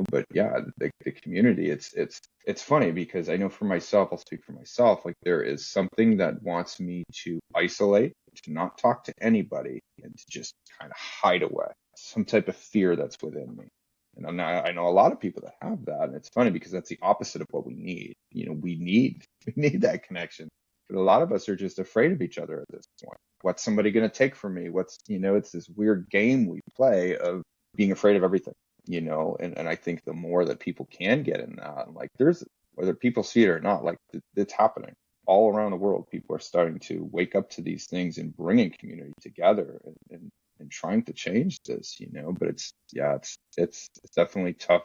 But yeah, the community, it's funny because I know for myself, I'll speak for myself, like there is something that wants me to isolate, to not talk to anybody, and to just kind of hide away. Some type of fear that's within me. And I know a lot of people that have that, and it's funny because that's the opposite of what we need. We need that connection. But a lot of us are just afraid of each other at this point. What's somebody going to take from me? It's this weird game we play of being afraid of everything, and I think the more that people can get in that, like whether people see it or not, like it's happening all around the world. People are starting to wake up to these things and bringing community together and trying to change this, but it's definitely tough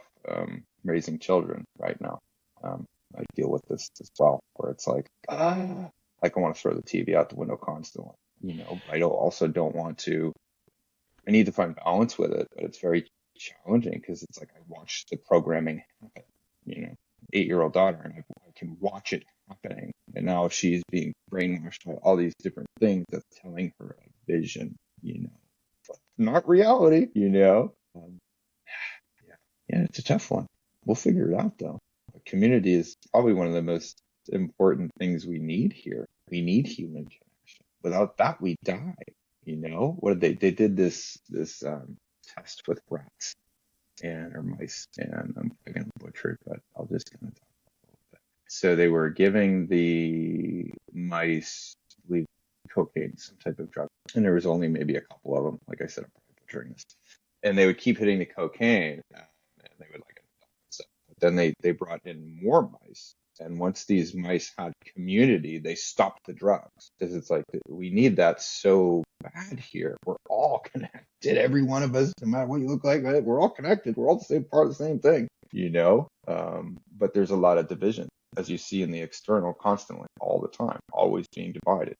raising children right now. I deal with this as well, where it's like I want to throw the TV out the window constantly. I also don't want to. I need to find balance with it, but it's very challenging because it's like I watch the programming happen. 8-year-old daughter, and I can watch it happening, and now she's being brainwashed by all these different things that's telling her a vision, but not reality. Yeah, yeah, it's a tough one. We'll figure it out though. Community is probably one of the most important things we need here. We need human connection. Without that, we die. What did they did this test with rats or mice, and I'm going to butcher it, but I'll just kind of talk a little bit. So they were giving the mice, I believe, cocaine, some type of drug, and there was only maybe a couple of them. Like I said, I'm probably butchering this, and they would keep hitting the cocaine, and they would like stuff. But then they brought in more mice, and once these mice had community, they stopped the drugs because it's like we need that so bad here. We're all connected. Every one of us, no matter what you look like, we're all connected. We're all the same part of the same thing. But there's a lot of division as you see in the external, constantly, all the time, always being divided,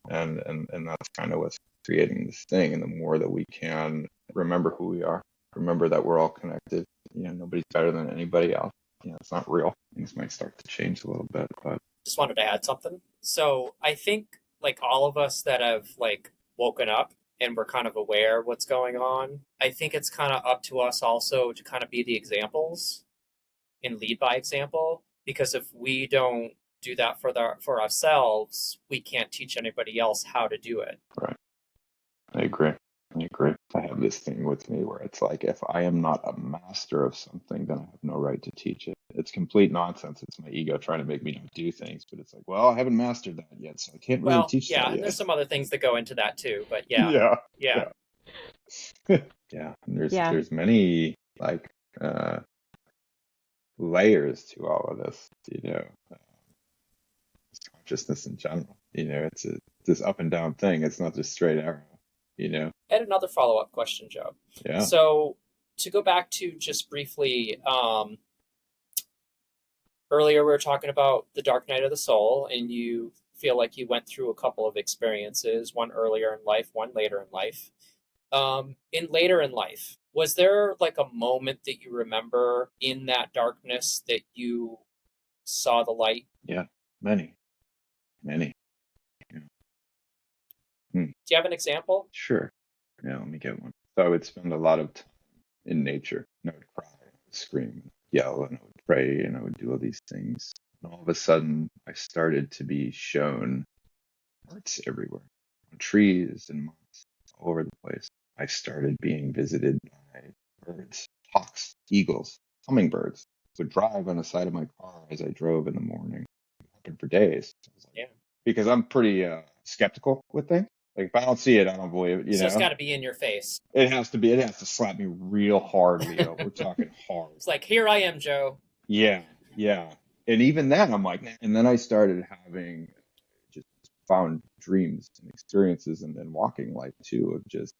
and that's kind of what's creating this thing. And the more that we can remember who we are, remember that we're all connected, nobody's better than anybody else. It's not real. Things might start to change a little bit, but Just wanted to add something. So I think like all of us that have like woken up and we're kind of aware of what's going on, I think it's kind of up to us also to kind of be the examples and lead by example. Because if we don't do that for ourselves, we can't teach anybody else how to do it. right. I agree. I have this thing with me where it's like, if I am not a master of something, then I have no right to teach it. It's complete nonsense. It's my ego trying to make me not do things. But it's like, well, I haven't mastered that yet, so I can't really teach that and yet. there's some other things that go into that too. But Yeah. yeah. Yeah. And there's many like layers to all of this, consciousness in general. It's this up and down thing. It's not just straight arrow. I had another follow-up question, Joe. Yeah. So to go back to just briefly, earlier we were talking about the dark night of the soul, and you feel like you went through a couple of experiences, one earlier in life, one later in life. Later in life, was there like a moment that you remember in that darkness that you saw the light? Yeah, many. Do you have an example? Sure. Yeah, let me get one. So I would spend a lot of time in nature. And I would cry, I would scream, yell, and I would pray, and I would do all these things. And all of a sudden, I started to be shown parts everywhere, on trees and moss all over the place. I started being visited by birds, hawks, eagles, hummingbirds. Would drive on the side of my car as I drove in the morning. It happened for days. So I was like, because I'm pretty skeptical with things. Like, if I don't see it, I don't believe it. So it's got to be in your face. It has to slap me real hard, Leo. We're talking hard. It's like, here I am, Joe. Yeah. And even then, I'm like, and then I started having just found dreams and experiences, and then walking life too, of just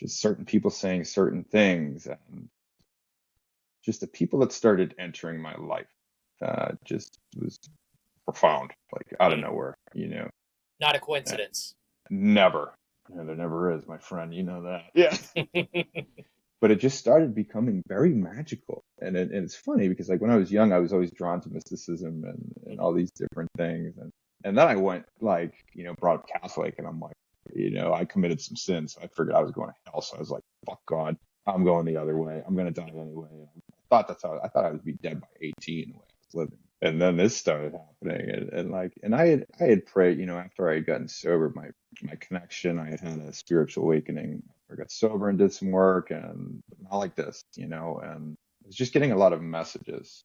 certain people saying certain things, and just the people that started entering my life just was profound, like out of nowhere, Not a coincidence. Never. There never is, my friend. You know that. Yeah. But it just started becoming very magical. And it's funny because, like, when I was young, I was always drawn to mysticism and all these different things. And then I went, like, brought up Catholic, and I'm like, I committed some sins. So I figured I was going to hell. So I was like, fuck God, I'm going the other way. I'm going to die anyway. And I thought I would be dead by 18 the way I was living. And then this started happening, and I had prayed, after I had gotten sober, my connection, I had a spiritual awakening. I got sober and did some work, and not like this, and I was just getting a lot of messages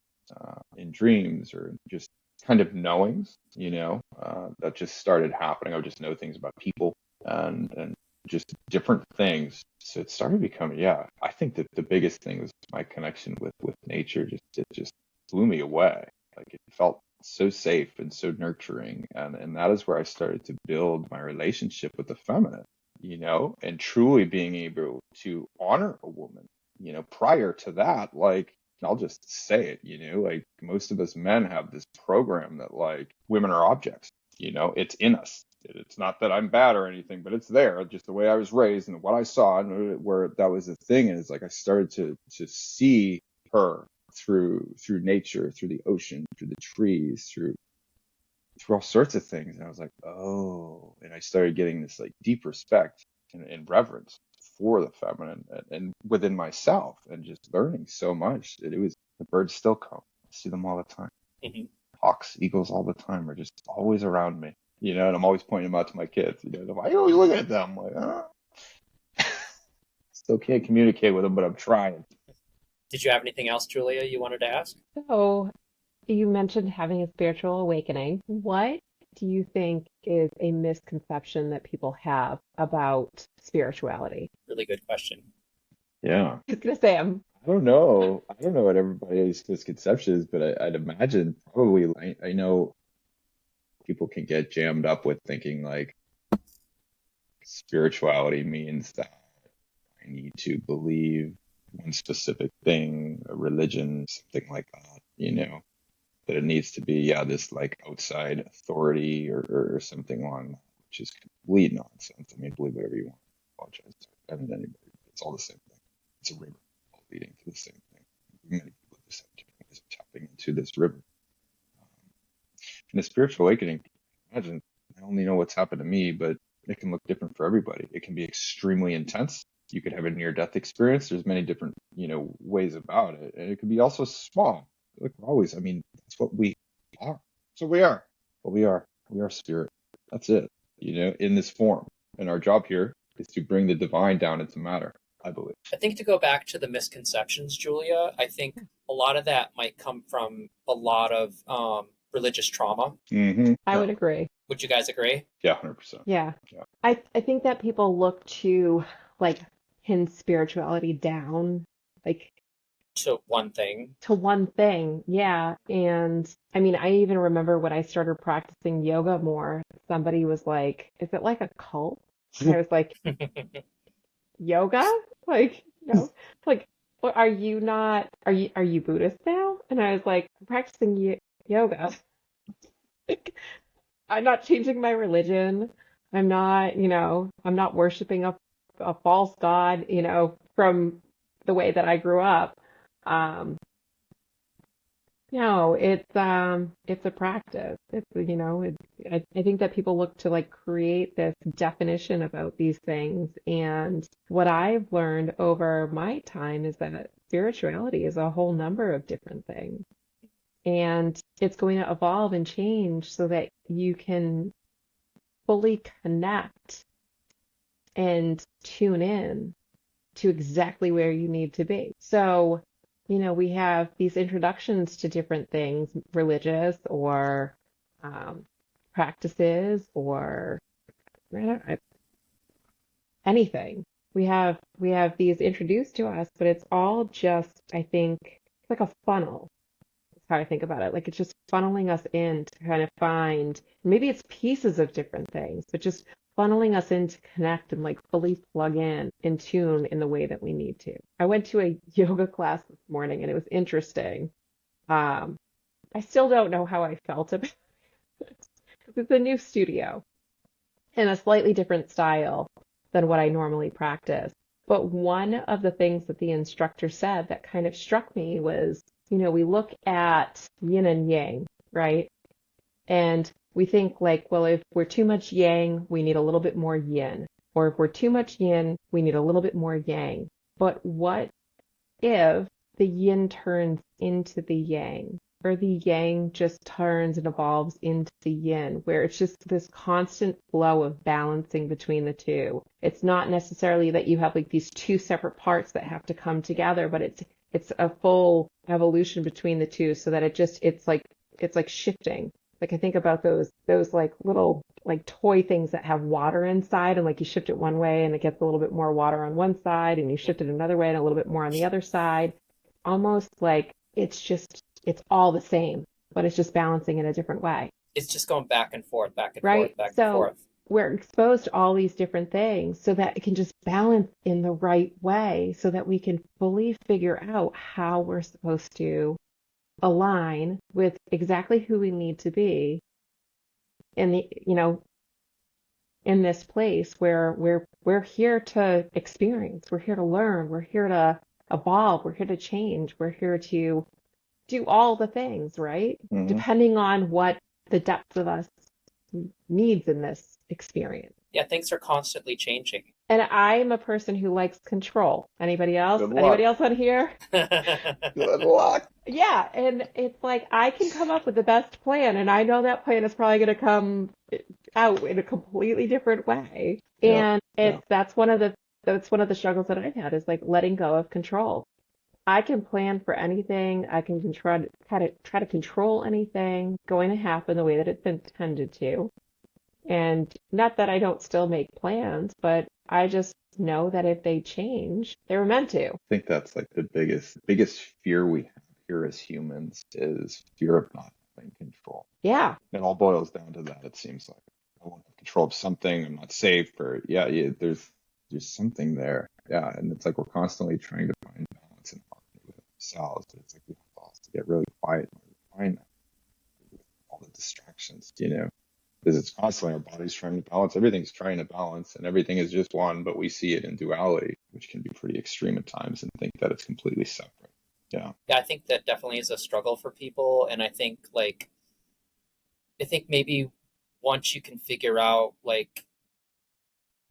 in dreams, or just kind of knowings, that just started happening. I would just know things about people and just different things. So it started becoming, I think that the biggest thing was my connection with nature. It just blew me away. Like, it felt so safe and so nurturing. And that is where I started to build my relationship with the feminine, and truly being able to honor a woman. Prior to that, like, I'll just say it, like, most of us men have this program that, like, women are objects, it's in us. It's not that I'm bad or anything, but it's there, just the way I was raised and what I saw, and where that was the thing. And it's like, I started to see her through nature, through the ocean, through the trees, through all sorts of things. And I was like, oh, and I started getting this, like, deep respect and reverence for the feminine and within myself, and just learning so much that the birds still come. I see them all the time. Mm-hmm. Hawks, eagles all the time are just always around me, and I'm always pointing them out to my kids. I'm like, always looking at them. I'm like, still can't communicate with them, but I'm trying. Did you have anything else, Julia, you wanted to ask? So you mentioned having a spiritual awakening. What do you think is a misconception that people have about spirituality? Really good question. Yeah. I was going to say, I don't know what everybody's misconception is, but I'd imagine probably, I know people can get jammed up with thinking, like, spirituality means that I need to believe one specific thing, a religion, something like that. you know, that it needs to be, yeah, this like outside authority or something along that, which is complete nonsense. I mean, believe whatever you want. I apologize to offend anybody. It's all the same thing. It's a river all leading to the same thing. Many people just have different ways of tapping into this river. In a spiritual awakening, imagine, I only know what's happened to me, but it can look different for everybody. It can be extremely intense. You could have a near-death experience. There's many different, ways about it. And it could be also small. Like we're always, I mean, that's what we are. So we are. What we are. We are spirit. That's it, in this form. And our job here is to bring the divine down into matter, I believe. I think to go back to the misconceptions, Julia, I think a lot of that might come from a lot of religious trauma. Mm-hmm. I would agree. Would you guys agree? Yeah, 100%. Yeah. Yeah. I think that people look to like pin spirituality down, like To one thing. to one thing. Yeah. And I mean, I even remember when I started practicing yoga more, somebody was like, is it like a cult? And I was like, yoga? Like, no. Like, well, are you not, are you Buddhist now? And I was like, I'm practicing yoga. Like, I'm not changing my religion. I'm not, I'm not worshiping a false god, from the way that I grew up. Um, no, it's a practice. I think that people look to like create this definition about these things. And what I've learned over my time is that spirituality is a whole number of different things. And it's going to evolve and change so that you can fully connect and tune in to exactly where you need to be. So, we have these introductions to different things, religious or practices or anything. We have these introduced to us, but it's all just, I think, it's like a funnel. That's how I think about it. Like it's just funneling us in to kind of find, maybe it's pieces of different things, but just funneling us in to connect and like fully plug in tune in the way that we need to. I went to a yoga class this morning and it was interesting. Um, I still don't know how I felt about it. It's a new studio in a slightly different style than what I normally practice. But one of the things that the instructor said that kind of struck me was, we look at yin and yang, right? And we think like, well, if we're too much yang, we need a little bit more yin. Or if we're too much yin, we need a little bit more yang. But what if the yin turns into the yang? Or the yang just turns and evolves into the yin, where it's just this constant flow of balancing between the two. It's not necessarily that you have like these two separate parts that have to come together, but it's a full evolution between the two so that it's like shifting. Like I think about those like little like toy things that have water inside and like you shift it one way and it gets a little bit more water on one side and you shift it another way and a little bit more on the other side. Almost like it's all the same, but it's just balancing in a different way. It's just going back and forth, back and Right? forth, back and So forth. we're exposed to all these different things so that it can just balance in the right way so that we can fully figure out how we're supposed to align with exactly who we need to be in in this place where we're here to experience, we're here to learn, we're here to evolve, we're here to change, we're here to do all the things, right? Mm-hmm. Depending on what the depth of us needs in this experience. Yeah, things are constantly changing. And I'm a person who likes control. Anybody else? Good luck. Anybody else on here? Good luck. Yeah, and it's like I can come up with the best plan, and I know that plan is probably going to come out in a completely different way. Yeah, And that's one of the struggles that I've had is like letting go of control. I can plan for anything. I can try to control anything going to happen the way that it's intended to. And not that I don't still make plans, but I just know that if they change, they were meant to. I think that's like the biggest fear we have here as humans is fear of not having control. Yeah. It all boils down to that, it seems like. I won't have control of something, I'm not safe, or there's something there. Yeah, and it's like we're constantly trying to find balance and harmony with ourselves. It's like we have to get really quiet my mind with all the distractions, because it's constantly our body's trying to balance, everything's trying to balance, and everything is just one, but we see it in duality, which can be pretty extreme at times, and think that it's completely separate. Yeah. Yeah, I think that definitely is a struggle for people, and I think maybe once you can figure out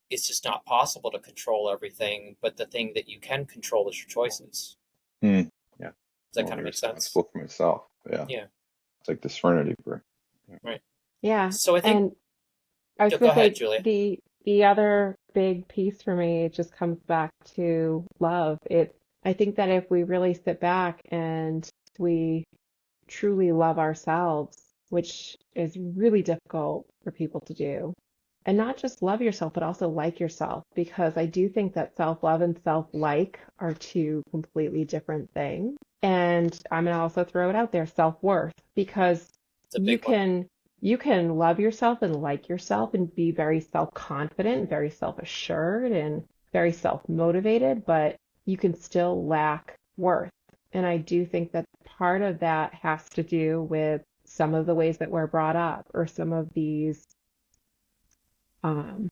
it's just not possible to control everything, but the thing that you can control is your choices. Yeah. Does that kind of make sense? Responsible for myself. Yeah. Yeah. It's like the serenity prayer. Yeah. Right. Yeah. So I think. And I was Go going to say ahead, Julia. the other big piece for me, it just comes back to love. I think that if we really sit back and we truly love ourselves, which is really difficult for people to do, and not just love yourself, but also like yourself, because I do think that self-love and self-like are two completely different things. And I'm going to also throw it out there, self-worth, because It's a big one. you can love yourself and like yourself and be very self-confident, very self-assured, and very self-motivated, but you can still lack worth. And I do think that part of that has to do with some of the ways that we're brought up, or some of these um,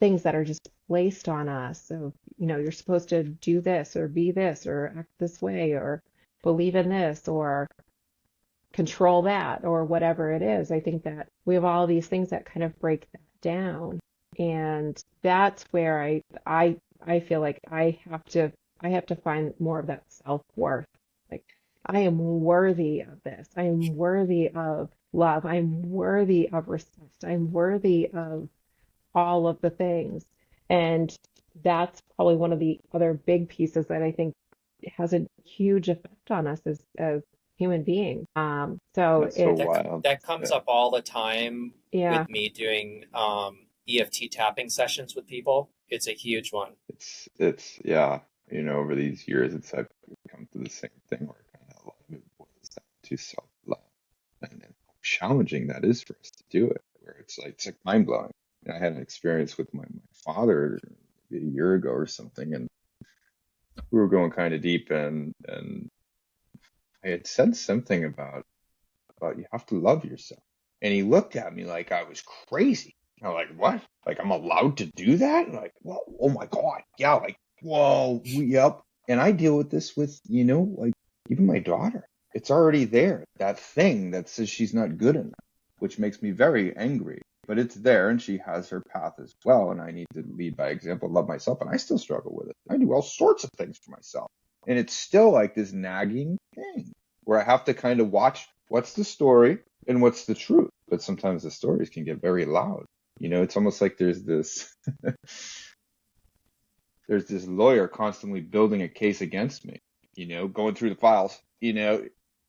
things that are just placed on us. So, you're supposed to do this or be this or act this way or believe in this or control that or whatever it is. I think that we have all these things that kind of break that down. And that's where I feel like I have to find more of that self-worth. Like, I am worthy of this. I am worthy of love. I'm worthy of respect. I'm worthy of all of the things. And that's probably one of the other big pieces that I think has a huge effect on us as human beings. So That's so it's, wild. That comes Yeah. up all the time yeah, with me doing EFT tapping sessions with people. It's a huge one. It's yeah. Over these years, I've come to the same thing where kind of a lot of it boils down to self-love, and how challenging that is for us to do it. Where it's like mind blowing. I had an experience with my father maybe a year ago or something, and we were going kind of deep, and I had said something about you have to love yourself, and he looked at me like I was crazy. I'm like, what? Like, I'm allowed to do that? And like, whoa, oh my God, yeah, like, whoa, yep. And I deal with this with like even my daughter. It's already there, that thing that says she's not good enough, which makes me very angry. But it's there, and she has her path as well. And I need to lead by example, love myself. And I still struggle with it. I do all sorts of things for myself. And it's still like this nagging thing where I have to kind of watch what's the story and what's the truth. But sometimes the stories can get very loud. It's almost like there's this lawyer constantly building a case against me, going through the files,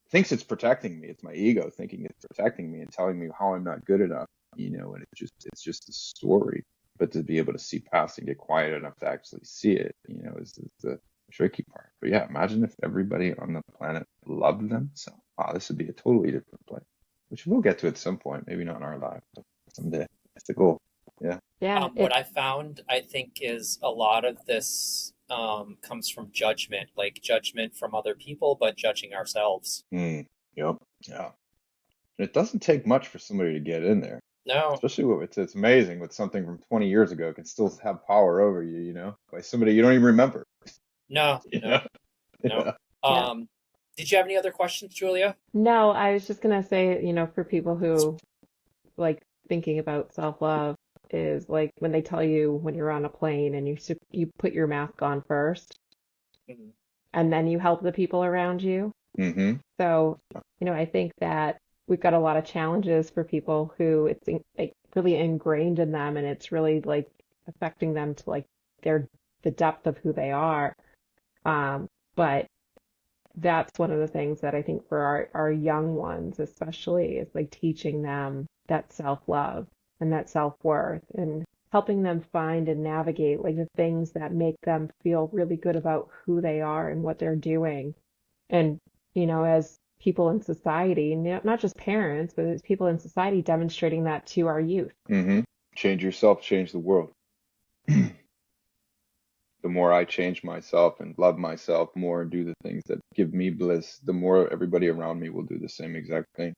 thinks it's protecting me. It's my ego thinking it's protecting me and telling me how I'm not good enough, and it's just a story. But to be able to see past and get quiet enough to actually see it, is the tricky part. But yeah, imagine if everybody on the planet loved themselves. Wow, this would be a totally different place, which we'll get to at some point, maybe not in our life, but someday. That's the goal. Yeah. yeah, What I found, I think, is a lot of this comes from judgment, like judgment from other people, but judging ourselves. Yep. Yeah. And it doesn't take much for somebody to get in there. No, Especially it's amazing with something from 20 years ago can still have power over you, by somebody you don't even remember. no. Yeah. yeah. Did you have any other questions, Julia? No, I was just gonna say, for people who like thinking about self-love is like when they tell you when you're on a plane and you put your mask on first Mhm. and then you help the people around you. Mm-hmm. So, I think that we've got a lot of challenges for people who it's like really ingrained in them, and it's really like affecting them to like the depth of who they are. But that's one of the things that I think for our young ones especially is like teaching them that self-love and that self-worth and helping them find and navigate like the things that make them feel really good about who they are and what they're doing. And, as people in society, not just parents, but as people in society demonstrating that to our youth. Mm-hmm. Change yourself, change the world. The more I change myself and love myself more and do the things that give me bliss, the more everybody around me will do the same exact thing.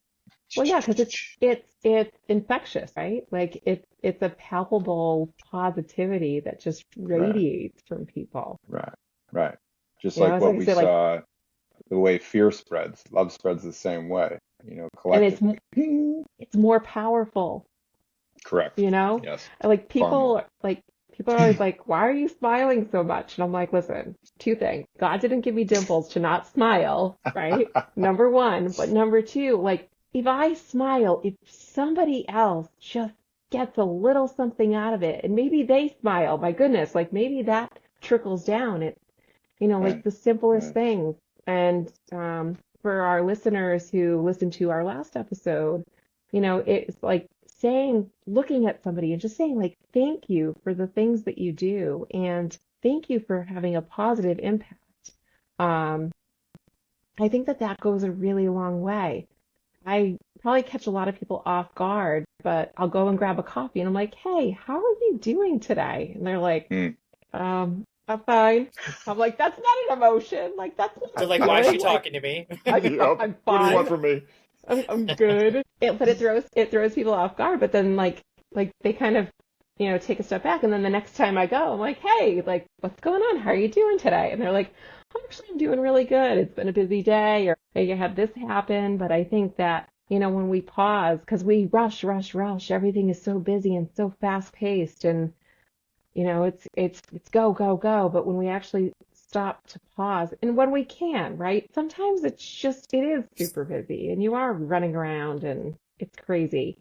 Well, yeah, because it's infectious, right? Like it's a palpable positivity that just Right, radiates from people. right, right. Just You know, like as what I we say, like, saw, the way fear spreads, love spreads the same way, and collectively. Ping. it's more powerful. Correct. You know, Yes. like Far more. people are always like, why are you smiling so much? And I'm like, listen, two things. God didn't give me dimples to not smile, right? Number one. But number two, like, if I smile, if somebody else just gets a little something out of it, and maybe they smile, my goodness, like maybe that trickles down. It's, like Right, the simplest right. things. And for our listeners who listened to our last episode, it's like looking at somebody and just saying, like, thank you for the things that you do, and thank you for having a positive impact. Um, I think that goes a really long way. I probably catch a lot of people off guard, but I'll go and grab a coffee and I'm like, hey, how are you doing today? And they're like, Mm. I'm fine. I'm like, that's not an emotion. Like, that's not They're a like, why is she feeling. Like, talking to me? Yep. I'm What do you want fine. from me? I'm good. But it throws people off guard. But then like they kind of take a step back, and then the next time I go, I'm like, hey, like, what's going on? How are you doing today? And they're like, I'm doing really good. It's been a busy day, or hey, I had this happen. But I think that when we pause, because we rush, everything is so busy and so fast paced, and it's go, go, go. But when we actually stop to pause, and when we can, right? Sometimes it is super busy and you are running around and it's crazy.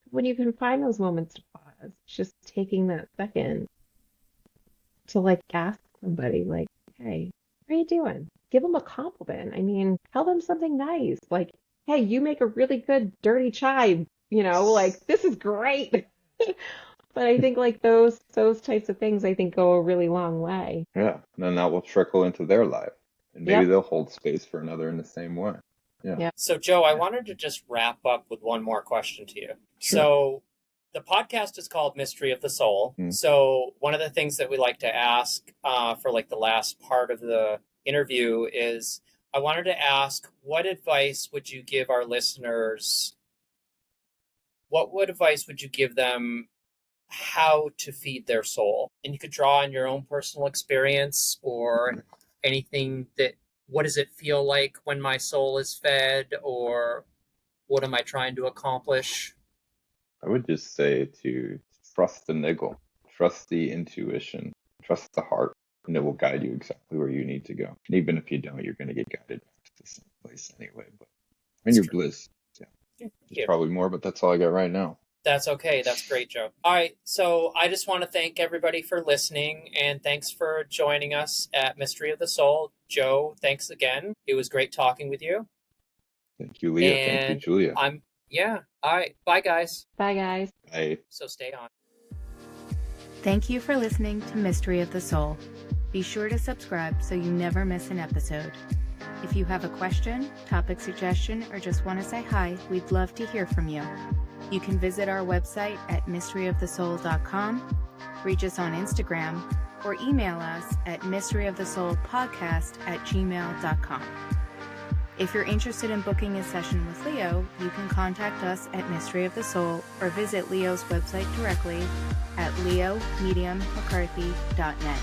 When you can find those moments to pause, just taking that second to like ask somebody, like, hey, how are you doing? Give them a compliment. I mean, tell them something nice. Like, hey, you make a really good dirty chai, like, this is great. But I think like those types of things I think go a really long way. Yeah. And then that will trickle into their life. And maybe Yep. they'll hold space for another in the same way. Yeah. Yep. So, Joe, I wanted to just wrap up with one more question to you. Sure. So, the podcast is called Mystery of the Soul. Mm. So, one of the things that we like to ask for like the last part of the interview is I wanted to ask, what advice would you give our listeners? What advice would you give them how to feed their soul? And you could draw on your own personal experience or anything what does it feel like when my soul is fed, or what am I trying to accomplish? I would just say to trust the niggle, trust the intuition, trust the heart, and it will guide you exactly where you need to go. And even if you don't, you're going to get guided back to the same place anyway. But in your bliss, Thank there's you. probably more, but that's all I got right now. That's okay. That's great, Joe. All right. So I just want to thank everybody for listening, and thanks for joining us at Mystery of the Soul. Joe, thanks again. It was great talking with you. Thank you, Leah. Thank you, And Julia. All right. Bye, guys. Bye, guys. Bye. So stay on. Thank you for listening to Mystery of the Soul. Be sure to subscribe so you never miss an episode. If you have a question, topic suggestion, or just want to say hi, we'd love to hear from you. You can visit our website at mysteryofthesoul.com, reach us on Instagram, or email us at mysteryofthesoulpodcast@gmail.com. If you're interested in booking a session with Leo, you can contact us at Mystery of the Soul or visit Leo's website directly at leomediummccarthy.net.